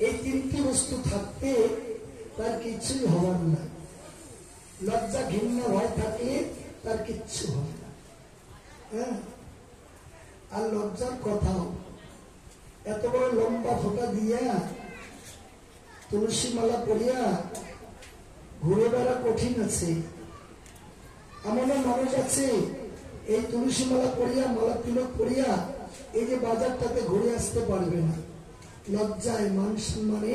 এই তিনটি বস্তু থাকতে তার কিছুই হবার না। লজ্জা ঘৃণা ভয় থাকলে তার কিচ্ছু হবে না। হ্যাঁ, আর লজ্জার কথাও এত বড় লম্বা ফোঁটা দিয়া তুলসী মালা পড়িয়া ঘুরে বেড়া কঠিন আছে। এমনও মানুষ আছে এই তুলসী মালা পড়িয়া মালা তিলক পড়িয়া এই যে বাজারটাতে ঘুরে আসতে পারবে না, লজ্জায় মান সম্মানে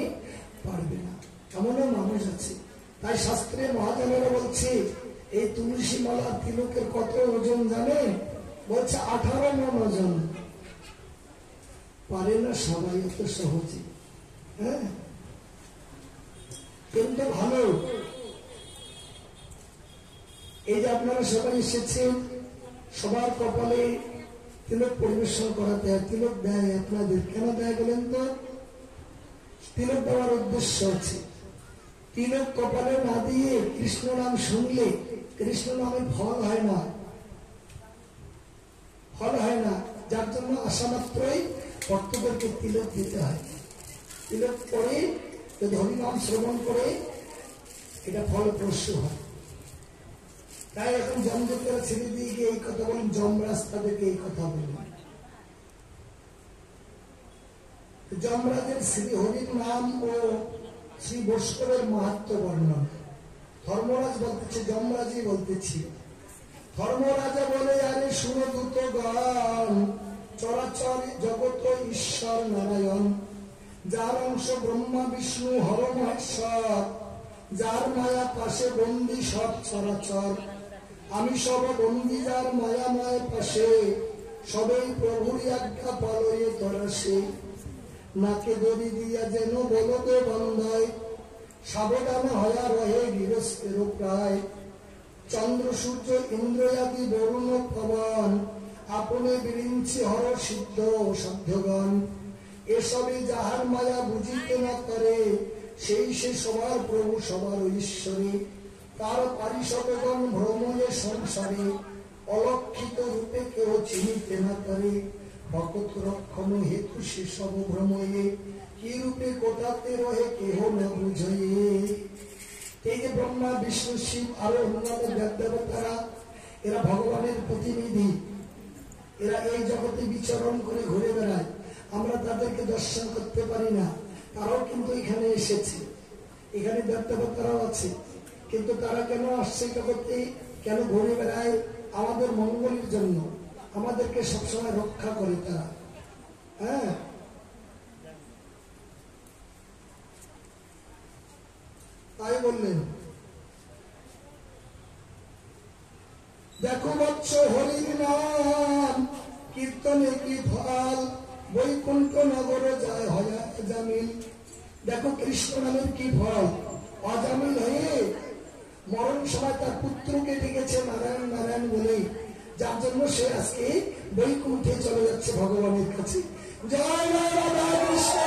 পারবে না, এমনও মানুষ আছে। তাই শাস্ত্রে মহাজনেরা বলছে এই তুলসী মালা তিলকের কত ওজন জানে? বলছে 18 মণ ওজন। পারে না সবাই এত সহজে। হ্যাঁ, কিন্তু ভালো এই যে আপনারা সবাই এসেছেন, সবার কপালে তিলক পরিবেশন করাতে হয়। তিলক দেয় আপনাদের, কেন দেয় বলেন তো? তিলক দেওয়ার উদ্দেশ্য আছে। তিলক কপালে না দিয়ে কৃষ্ণ নাম শুনলে কৃষ্ণ নামে ফল হয় না, ফল হয় না। যার জন্য আসা মাত্রই ভক্তদেরকে তিলক দিতে হয়। তিলক করে যদি হরিনাম শ্রবণ করে এটা ফলপ্রসূ হয়। তাই এখন জমদূতেরা ছেড়ে দিয়ে গিয়ে এই কথা বলেন, যমরাজ তাদেরকে এই কথা বলেন। যমরাজের শ্রী হরির নাম ও শ্রী বৈষ্ণবের মাহাত্ম্য বর্ণন ধর্মরাজ বলতেছে, যমরাজই বলতেছি। ধর্মরাজা বলে, আরে শুনো দূতগণ, চরাচর জগৎ ঈশ্বর নারায়ণ, যার অংশ ব্রহ্মা বিষ্ণু হর মহেশ্বর, যার মায়া পাশে বন্দি সব চরাচর। আমি সব বন্দি যার মায়াময় পাশে, সবেই প্রভুর আজ্ঞা পালয়ে তরাসে। নাকে দড়ি দিয়া যেন বলদে বন্ধায়, সাবধান হয়া রহে গৃহস্থের প্রায়। চন্দ্র সূর্য ইন্দ্রয়াদি বরুণ পবন, আপনে বিরিঞ্চি হর সিদ্ধ সাধ্যগণ। এসবই যাহার মায়া বুঝিতে না পারে, সেই সে সবার প্রভু সবার ঈশ্বরে। তার পারিষদগণ ভ্রমণে সংসারে, অলক্ষিত রূপে কেউ চিনিতে না পারে। ভকত রক্ষণ হেতু সে সব ভ্রময়ে, কি রূপে কোথাতে রহে কেহ না বুঝয়ে। এই যে ব্রহ্মা বিষ্ণু শিব আরো অন্যান্য দেবতারা, এরা ভগবানের প্রতিনিধি। এরা এই জগতে বিচরণ করে ঘুরে বেড়ায়, আমরা তাদেরকে দর্শন করতে পারি না। তারাও কিন্তু এখানে এসেছে, এখানে দেবতারাও আছে। কিন্তু তারা কেন আসছে জগতে, কেন ঘুরে বেড়ায়? আমাদের মঙ্গলের জন্য, আমাদেরকে সবসময় রক্ষা করে তারা। হ্যাঁ, তাই বললেন, দেখো বৎস হরির নাম কীর্তনে কি ফল, বৈকুণ্ঠ নগর যায় হয় জামিল। দেখো কৃষ্ণ নামের কি ফল, অজামিল হয়ে মরণ সময় তার পুত্রকে ডেকেছে নারায়ণ নারায়ণ বলে, যার জন্য সে আজকে বৈকুণ্ঠে চলে যাচ্ছে ভগবানের কাছে। জয় রাধা কৃষ্ণ।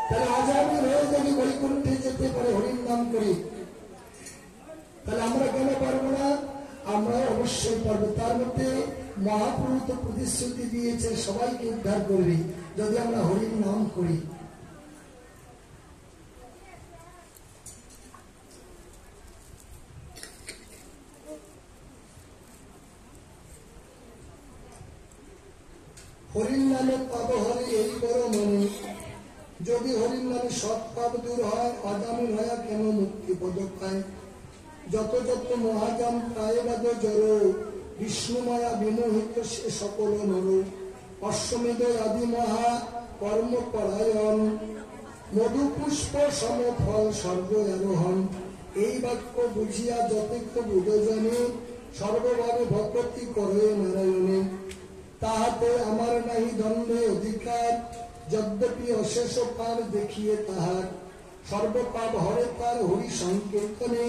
তাহলে আজামি হয়ে যদি বৈকুণ্ঠে যেতে পারে হরির নাম করে, তাহলে আমরা কেন পারবো না? আমরা অবশ্যই পারবো। তার মধ্যে মহাপ্রভু তো প্রতিশ্রুতি দিয়েছে সবাইকে উদ্ধার করবে যদি আমরা হরির নাম করি। হরির নামে পাব হরি এই বড় মনে, যদি হরির নামে সৎ পাপ দূর হয়, অজামিল হয়া কেন মুক্তি পদ পায়। যত যত মহাজাম প্রায় বাদ জড়, বিষ্ণু মায়া বিমোহিত সে সকল নর। অশ্বমেধ আদি মহা কর্ম পরায়ণ, মধু পুষ্প সম ফল স্বর্গ আরোহণ। এই বাক্য বুঝিয়া যথেষ্ট বুঝজনে, সর্বভাবে ভক্তি করে নারায়ণে। তাহাতে আমার নাহি দণ্ডে অধিকার, যদ্যপি অশেষ পার দেখিয়ে তাহার। সর্বপাপ হরে তার হরি সংকীর্তনে,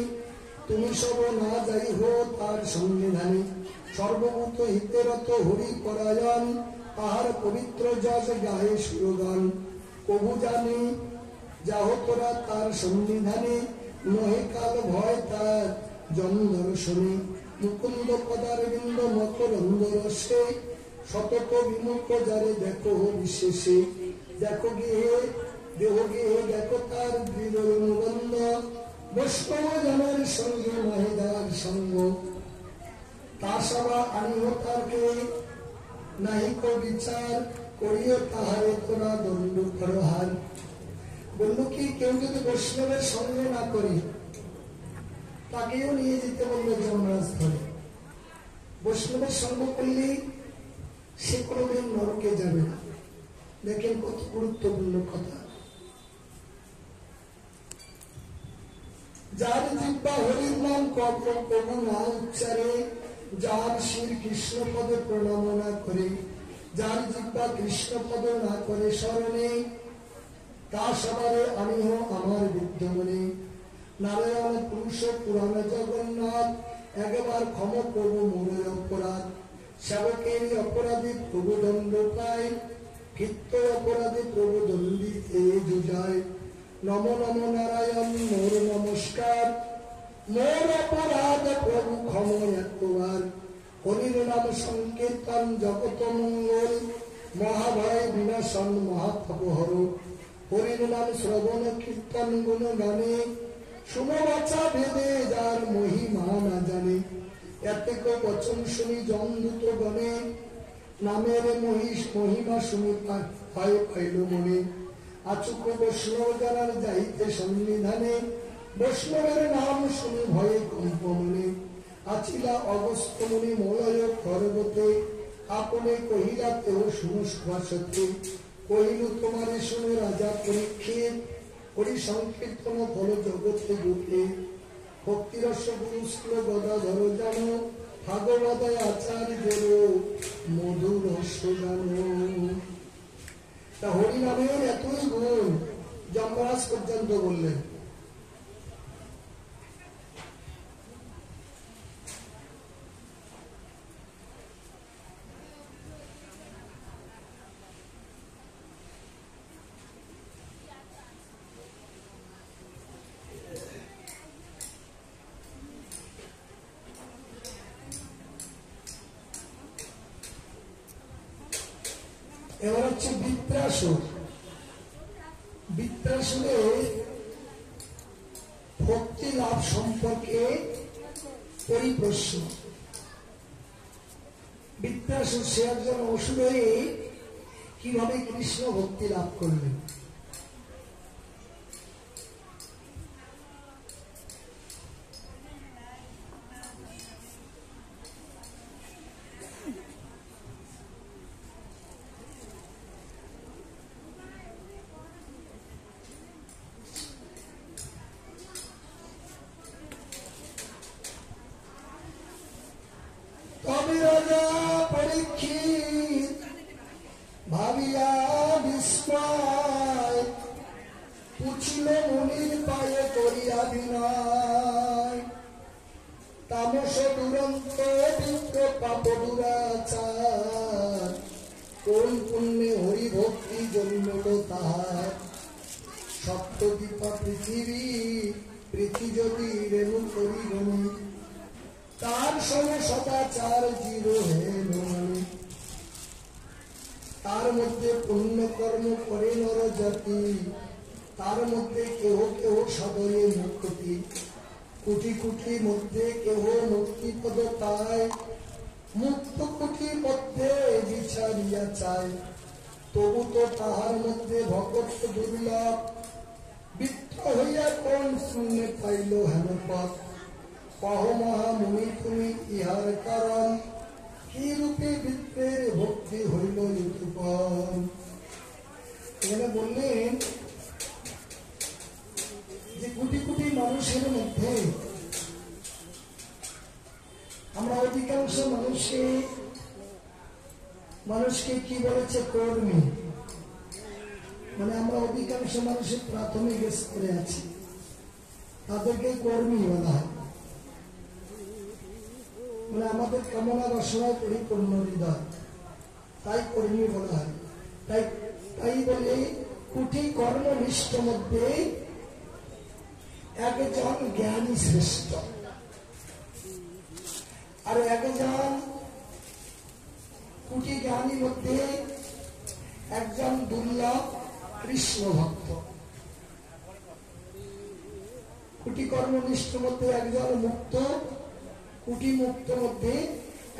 তুমি সব না যাই হো তার সংবিধানে। সর্বভূত হিতেরত হরি পরায়ণ, তাহার পবিত্র যশ গায়ে সুরগান। প্রভু জানে যাহ তোরা তার সন্নিধানে, নহে কাল ভয় তার জন দর্শনে। মুকুন্দ পদার বৃন্দ মকরন্দ রসে, শতক বিমুখ যারে দেখো বিশেষে। দেখো গিয়ে দেহ গিয়ে দেখো তার হৃদয় অনুবন্ধ, বৈষ্ণব জনের সঙ্গে মহিদার সঙ্গ। তা সবা আনিও তাকে নাহিক বিচার, করিও তাহারে তোরা দণ্ড করহার। বলল কি, কেউ যদি বৈষ্ণবের সঙ্গ না করে তাকেও নিয়ে যেতে বললো যমরাজ ধরে। বৈষ্ণবের সঙ্গ করলেই সে কোনোদিন নরকে যাবে না। দেখেন কত গুরুত্বপূর্ণ কথা। যার জিহ্বা হরির নাম কবু না উচ্চারে, যার শির কৃষ্ণ পদে প্রণাম না করে, যার জিহ্বা কৃষ্ণ পদ না করে স্মরণে, তা সবারে আমিও আমার বিদ্যমনে। নারায়ণ পুরুষ পুরাণ জগন্নাথ, একবার ক্ষম প্রভু মোর অপরাধ। সেবকের অপরাধী প্রভু দণ্ড পায়, কৃত্য অপরাধী প্রভু দণ্ডী এ যুজায়। নম নম নারায়ণ মোর নমস্কার, মোর অপরাধ প্রভু ক্ষম একবার। হরির নাম সংকীর্তন জগত মঙ্গল, মহাভয় বিনাশন মহাপহর। হরির নাম শ্রবণ কীর্তন গুণ গানে, শুভবাচা ভেদে যার মহিমা না জানে। এতেক বচন শুনি জমদূত গণে, নামের মহিমা শুনি ভয় পাইল মনে। আচুক বৈষ্ণব জানার যাইতে সন্নিধানে, বৈষ্ণবের নাম শুনি ভয়ে কম্প মনে। আছিলা অগস্ত মুনি মলয় পর্বতে, আপনে কহিলা তেও শুনো সুভাষতে। কহিল তোমারে শুনো রাজা পরীক্ষিত, হরি সংকীর্তন ফল জগতে গোপে। ভক্তিরস গুরু শ্ল গদাধর জানো, ভাগবতায় আচার্যের মধুর রস জানো। তা হরি নামের এতই গুণ যমরাজ পর্যন্ত বললেন। এবার হচ্ছে বৃত্রাসুর। বৃত্রাসুরে ভক্তি লাভ সম্পর্কে পরিপ্রশ্ন। বৃত্রাসুর সে একজন অসুর হয়ে কিভাবে কৃষ্ণ ভক্তি লাভ করলেন। ভাবিয়া বিস্ময় পুছিল মুনির পায়ে করিয়া বিনয়। তামস দুরন্ত বিপ্র পাপ দুরাচার, কোন পুণ্যে হরি ভক্তি জন্মল তাহার। সপ্তদ্বীপা পৃথিবী পৃথি যদি রেণু করি গণি, তার সঙ্গে সদাচার জীব হেন। তার মধ্যে পুণ্য কর্ম করে নর জাতি, তার মধ্যে কেহ কেহ সদয়ে মুক্তি। কোটি কোটি মধ্যে কেহ মুক্তি পদ পায়, মুক্ত কোটি মধ্যে বিচারিয়া চায়। তবু তো তাহার মধ্যে ভকত দুর্লভ, বিত্ত হইয়া কোন শূন্য পাইল হেন পথ। কহ মহামুনি তুমি ইহার কারণ, কি রূপে বৃত্তের ভক্তি হইল ইউতুপন। এখানে বললেন যে কোটি কোটি মানুষের মধ্যে আমরা অধিকাংশ মানুষকে কি বলেছে কর্মী। মানে আমরা অধিকাংশ মানুষের প্রাথমিক স্তরে আছি, তাদেরকে কর্মী বলা হয়। মানে আমাদের কামনা বাসনায় পরিপূর্ণ হৃদয়, তাই কর্মী বলা হয়। তাই বলে কোটি কর্মনিষ্ঠ মধ্যে একজন জ্ঞানী শ্রেষ্ঠ, আর একজন কোটি জ্ঞানীর মধ্যে একজন দুর্লভ কৃষ্ণ ভক্ত। কোটি কর্মনিষ্ঠ মধ্যে একজন মুক্ত, কোটি মুক্ত মধ্যে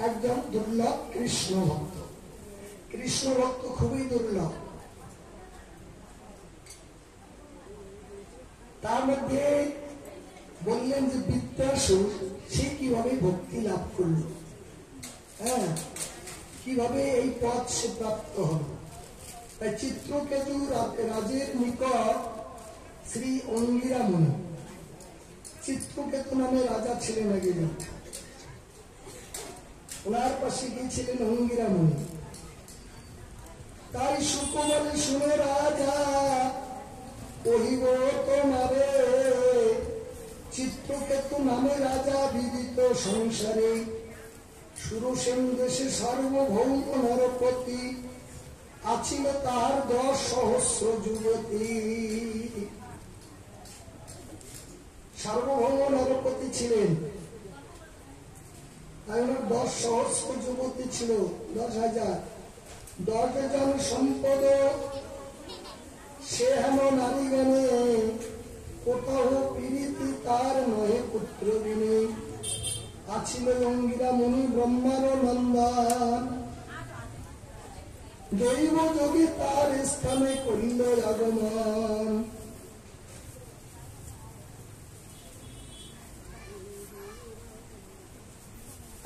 একজন দুর্লভ কৃষ্ণ ভক্ত। কৃষ্ণ ভক্ত খুবই দুর্লভ। তার মধ্যে বললেন যে বিদ্যাসুর সে কিভাবে ভক্তি লাভ করল, হ্যাঁ, কিভাবে এই পথ সে প্রাপ্ত হল। তাই চিত্রকেতু রাজের নিকট শ্রী অঙ্গিরা মুনি, চিত্রকেতু নামে রাজা ছিলেন আগে, ওনার পাশে গিয়েছিলেন অঙ্গিরা মুনি। তাই সুকুমারে শুনে রাজা কহিব তোমারে, চিত্রকেতু নামে রাজা বিদিত সংসারে, সুরসেন দেশে সার্বভৌম নরপতি, আছিল তাহার 10 সহস্র যুবতী। সার্বভৌম নরপতি ছিলেন, তাই ওনার 10 সহস্র যুবতী ছিল, 10,000। 10,000 সম্পদ সে হেন নারীগণে, কোথাও পীড়িতি তার নহে পুত্র বিনে, আছিল অঙ্গিরা মুনি ব্রহ্মার নন্দন, দৈব যোগী তার স্থানে করিল আগমন।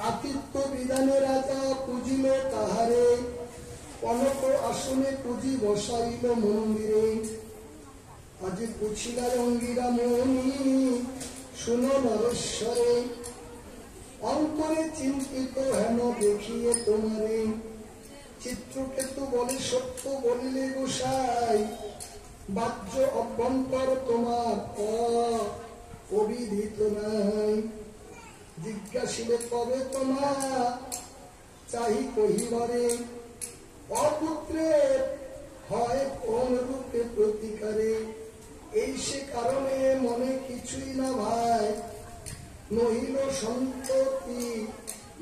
আতিথ্য বিধানে রাজা পুজিল তাহারে, কনক আসনে পুজি বসাইল মন্দিরে, আজি পুছিলার অঙ্গিরা মুনি শুন নরেশ্বরে, অন্তরে চিন্তিত হেন দেখিয়ে তোমারে, চিত্রকেতু বলে সত্য বলিলে গোসাই, বাহ্য অভ্যন্তর তোমার অবিদিত নাই, জিজ্ঞাসিলে কবে তোমার চাহি কহিবারে, অপুত্রের হয় কোন রূপে প্রতিকারে, এই সে কারণে মনে কিছুই না ভাই, নহিল সন্ততি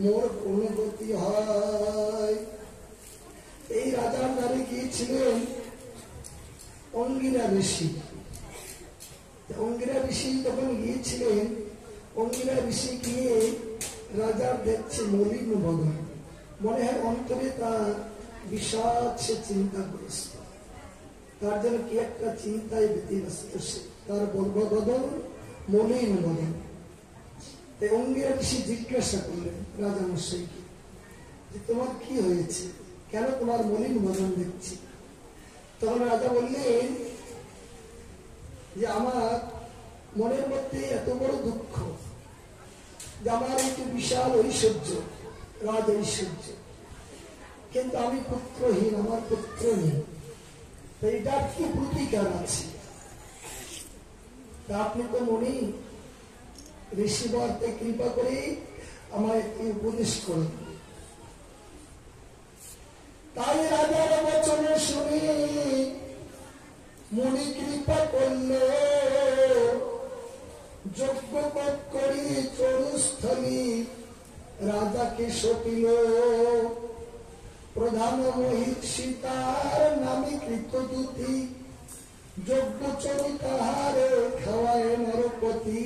মোর কোন গতি হয়। এই রাজার দ্বারে গিয়েছিলেন অঙ্গিরা ঋষি। অঙ্গিরা ঋষি যখন গিয়েছিলেন, অঙ্গিরা ঋষি গিয়ে রাজার দেখছে মলিন বদন, মনে হয় অন্তরে তার বিষাদ, সে চিন্তাগ্রস্ত, তার জন্য কি একটা চিন্তায় ব্যতিব্যস্ত, সে তার বদন মলিন বদন। তাই অঙ্গিরা ঋষি জিজ্ঞাসা করলেন রাজা মশাইকে যে তোমার কি হয়েছে, কেন তোমার মলিন বদন দেখছি? তখন রাজা বললেন যে আমার মনের মধ্যে এত বড় দুঃখ যে আমার একটু বিশাল ঐশ্বর্য, রাজ ঐশ্বর্য, কিন্তু আমি পুত্রহীন, আমার পুত্র নেই। এটার কি প্রতিকার আছে? তা আপনি তো মনে ঋষিবর্তে কৃপা করে আমায় একটি উপদেশ করুন। তাই রাজার বচন শুনে মুনি কৃপা করল, যজ্ঞ করি চরুস্থলী রাজাকে সপিল, প্রধান মোহিত সীতার নামে কৃতদূতি, যজ্ঞ চরু তাহার খাওয়ায় নরপতি।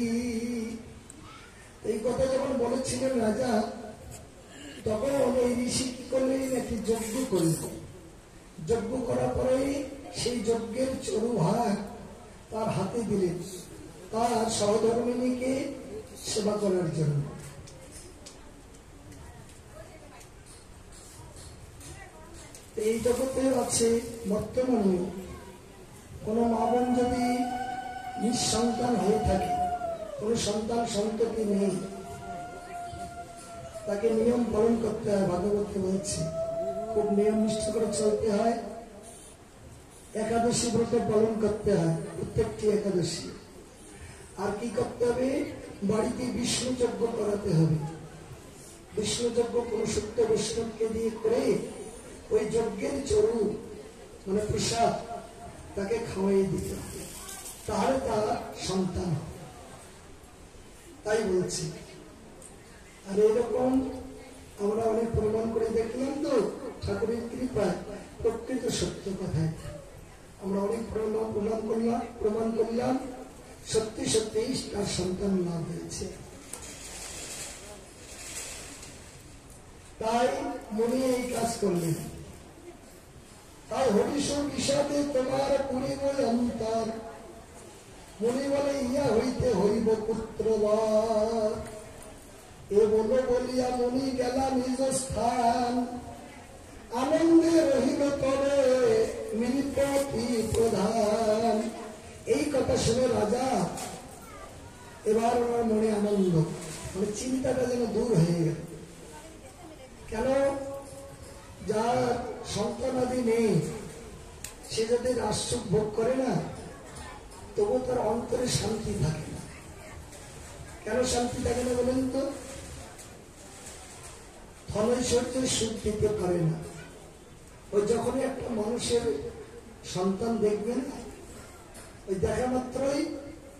এই কথা যখন বলেছিলেন রাজা, তখন এই ঋষি কি করলেন, একটি যজ্ঞ করল। যজ্ঞ করার পরে সেই যজ্ঞের চরু ভাগ তার হাতে দিলেন, তার সহধর্মিনীকে সেবা করার জন্য। এই জগতে আছে বর্তমানে কোন মা বোন যদি নিঃসন্তান হয়ে থাকে, কোন সন্তান সন্ততি নেই, তাকে নিয়ম পালন করতে হয়। ভাগবতে বলছে খুব নিয়ম নিষ্ঠ করে চলতে হয়, একাদশী ব্রত পালন করতে হয়, প্রত্যেকটি একাদশী। আর কি করতে হবে, বাড়িতে বিষ্ণু যজ্ঞ করাতে হবে। বিষ্ণু যজ্ঞ কোন সত্য বৈষ্ণবকে দিয়ে করে ওই যজ্ঞের চরু মানে প্রসাদ তাকে খাওয়াই দিতে হবে, তাহলে তার সন্তান হবে। তাই বলছি। আর এরকম আমরা অনেক প্রমাণ করে দেখলাম তো ঠাকুরের কৃপায়, প্রকৃত সত্য কথায় আমরা অনেক প্রমাণ করলাম সত্যি সত্যি তার সন্তান লাভ হয়েছে। তাই মনে এই কাজ করলেন। তাই হরিষ বিষাদে তোমার পুরিব অন্তর, মনে বলে ইয়া হইতে হইব পুত্রবর। এ বলো বলিয়া মনি গেলা নিজ স্থান, আনন্দে রহিল তবে মিলিপতি প্রধান। এই কথা শুনে রাজা এবার ওনার মনে আনন্দ, মানে চিন্তাটা যেন দূর হয়ে গেল। কেন? যার সন্তানাদি নেই সে যদি রাজসুখ ভোগ করে না, তবু তার অন্তরে শান্তি থাকে না। কেন শান্তি থাকে না বলেন তো? ধনৈশ্বর্যের সুখ দিতে পারে না। ওই যখনই একটা মানুষের সন্তান দেখবেন, ওই দেখা মাত্রই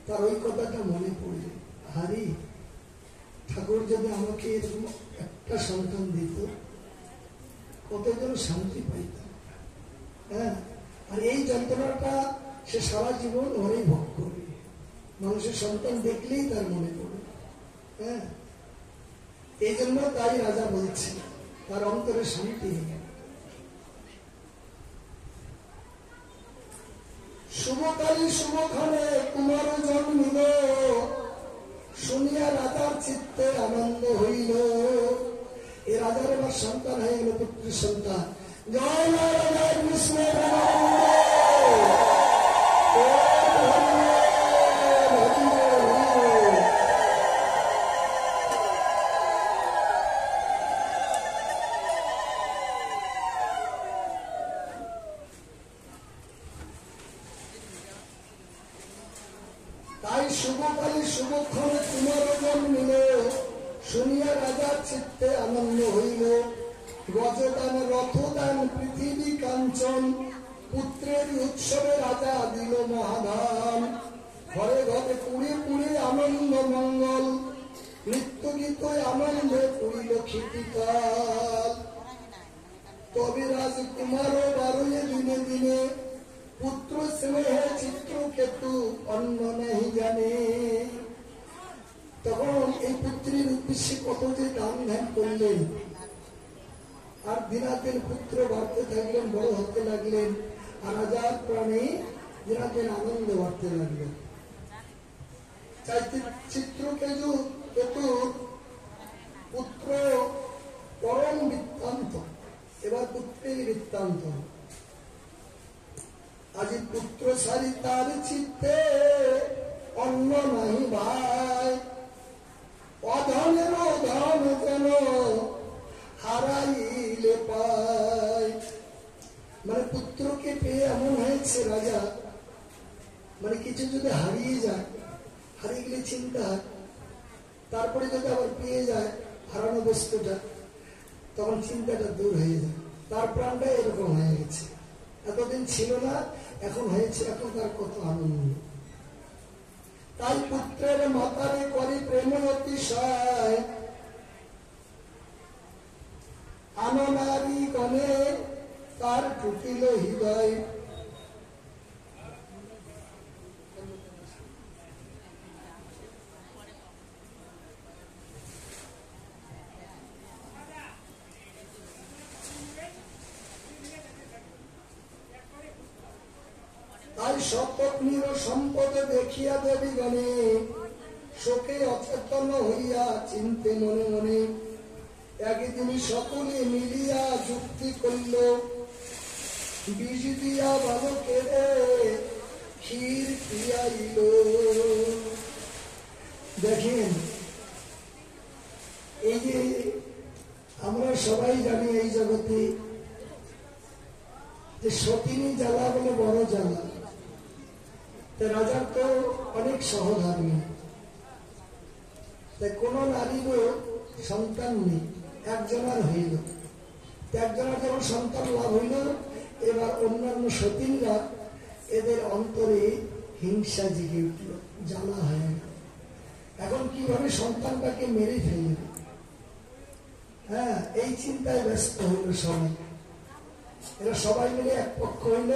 তার ওই কথাটা মনে পড়বে, হারি ঠাকুর যদি আমাকে এরকম একটা সন্তান দিত, কতজন শান্তি পাইতাম। হ্যাঁ, আর এই যন্ত্রণাটা সে সারা জীবন ওরাই ভোগ করবে। মানুষের সন্তান দেখলেই তার মনে পড়ে। হ্যাঁ, এই জন্য তাই রাজা বলছে তার অন্তরে শান্তি নেই। শুভকালী শুভক্ষণে কুমার জন্মিল, শুনিয়া রাজার চিত্তে আনন্দ হইল। এ রাজার এবার সন্তান হয়ে গেল, পুত্রের সন্তান। জয় রাজা কৃষ্ণ। তাই শুভকালী শুভক্ষণে কুমার জন্মিল, শুনিয়া রাজার চিত্তে আনন্দ হইল। গজদান রথদান পৃথিবী কাঞ্চন, পুত্রের উৎসবে রাজা দিল মহাদান। ঘরে ঘরে পুরে পুরে আনন্দ মঙ্গল, নৃত্য গীত আনন্দে পুরিল ক্ষিতিকাল। তবে রাজকুমার বারোয়ে দিনে দিনে, পুত্র স্নেহে চিত্রকেতু অন্য নেই জানে। তখন এই পুত্রের উদ্দেশ্যে কত যে দান ধ্যান করলেন, আর দিনাদিন পুত্র বাড়তে থাকলেন, বড় হতে লাগলেন, আর রাজার প্রাণে দিনাদিন আনন্দ বাড়তে লাগলেন। চাইতে চিত্রকেতু পুত্র পরম বৃত্তান্ত। এবার পুত্রের বৃত্তান্ত। আজি পুত্র সারি তার চিত্তে অন্য নাই ভাই, অধনের ধন যেন হারাইলে পায়। মানে পুত্রকে পেয়ে এমন হয়েছে রাজা, মানে কিছু যদি হারিয়ে যায়, হারিয়ে গেলে চিন্তা হয়, তারপরে যদি আবার পেয়ে যায় হারানো বস্তুটা, তখন চিন্তাটা দূর হয়ে যায়। তার প্রাণটা এরকম হয়ে গেছে, এতদিন ছিল না, এখন হয়েছে, এখন তার কত আনন্দ। তাই পুত্রের মাতারে করে প্রেম অতিশয়, আননারী গণে তার টুটিল হৃদয়। তাই সপত্নীর সম্পদে দেখিয়া দেবী গণে, শোকে অচেতন হইয়া চিন্তে মনে মনে। একদিন সকলে মিলিয়া যুক্তি করল, বীজ দিয়া বালকের ক্ষীর পিয়াইল। দেখেন, এই যে আমরা সবাই জানি এই জগতে যে সতিনী জ্বালা বলে বড় জ্বালা। রাজার তো অনেক সহধর্মী, তাই কোন নারীরও সন্তান নেই, একজনের হইল। একজনের যখন সন্তান লাভ হইল, এবার অন্যান্য সতীনরা এদের অন্তরে হিংসা জেগে উঠল, জ্বালা হয়ে গেল। এখন কিভাবে সন্তানটাকে মেরে ফেলবে, হ্যাঁ, এই চিন্তায় ব্যস্ত হইল সবাই। এরা সবাই মিলে এক পক্ষ হইল,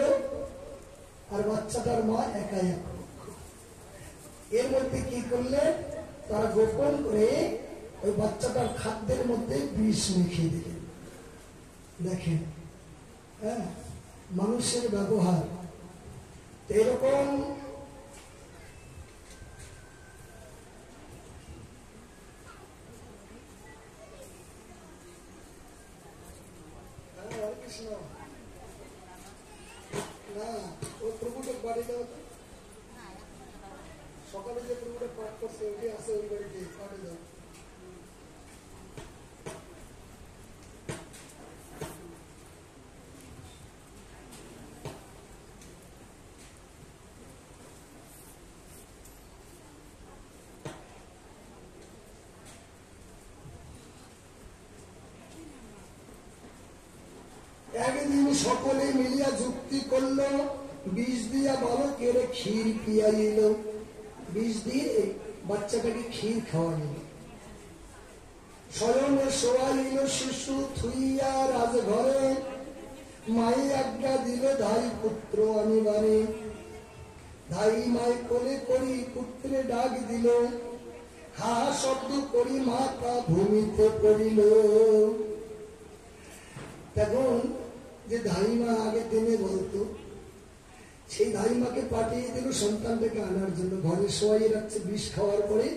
আর বাচ্চাটার মা একা এক পক্ষ। এর মধ্যে কি করলে, তারা গোপন করে ওই বাচ্চাটার খাদ্যের মধ্যে বিষ মিশিয়ে দিলেন। দেখেন, হ্যাঁ, মানুষের ব্যবহার এরকম। না, ওই প্রভুটা বাড়ি দাও তো, সকালে যে প্রভুটা পাঠ করছে ওই আছে, ওই বাড়িতে বাড়ি দাও। একদিন সকলে মিলিয়া যুক্তি করল, বিষ দিয়া বালকের ক্ষীর পিয়াইল। বিষ দিয়ে বাচ্চাটাকে ক্ষীর খাওয়াইল। শয়নে শোয়াইল শিশু থুইয়া রাজঘরে, মাই আজ্ঞা দিল ধাই পুত্র আনিবারে। ধাই মাই কোলে করি পুত্রে ডাক দিল, হা শব্দ করি মাতা ভূমিতে পড়িল। তখন যে ধাইমা আগে দিনে বলতো, সেই ধাইমাকে পাঠিয়ে দিল সন্তানটাকে আনার জন্য। ঘরে শোয়াই রাখছে, বিষ খাওয়ার পরে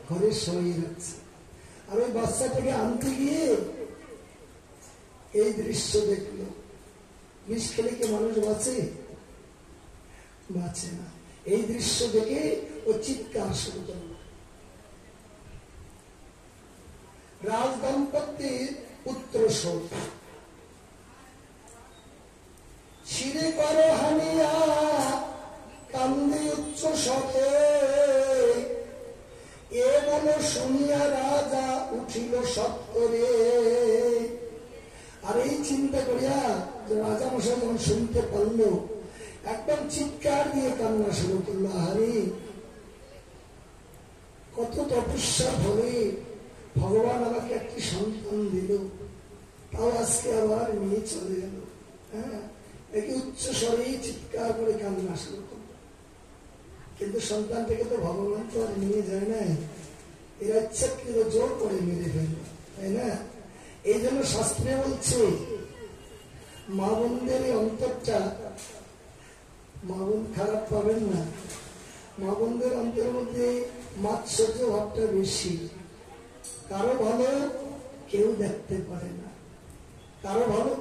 ঘরে শোয়াই রাখছে। আর ওই বাচ্চাটাকে আনতে গিয়ে এই দৃশ্য দেখলো। বিষ খেলে কি মানুষ বাঁচে? বাঁচে না। এই দৃশ্য দেখে ও চিৎকার শুরু করল। রাজ দম্পতির পুত্র শোক, শিরে কর হানিয়া কান্দে উচ্চ শতে। এ বলো শুনিয়া রাজা উঠিল সত্তরে। আর এই চিন্তা করিয়া যে রাজা মশাই যখন শুনতে পারলো, একদম চিৎকার দিয়ে কান্না শুরু করলো। আরে কত তপস্যা ফলে ভগবান আমাকে একটি সন্তান দিল, তাও আজকে আবার নিয়ে চলে গেল। হ্যাঁ, একে উচ্চ স্বরে চিৎকার করে কান্না শুরু করল। কিন্তু সন্তানটাকে তো ভগবান তো আর নিয়ে যায় নাই, এরা ইচ্ছাকৃত জোর করে মেরে ফেলল, তাই না? এই জন্য শাস্ত্রে বলছে, মা বোনদের এই অন্তরটা, মা বোন খারাপ পাবেন না, মা বোনদের অন্তরের মধ্যে মাৎসর্য ভাবটা বেশি। কারো ভালো কেউ দেখতে পারে না, কারো ভালো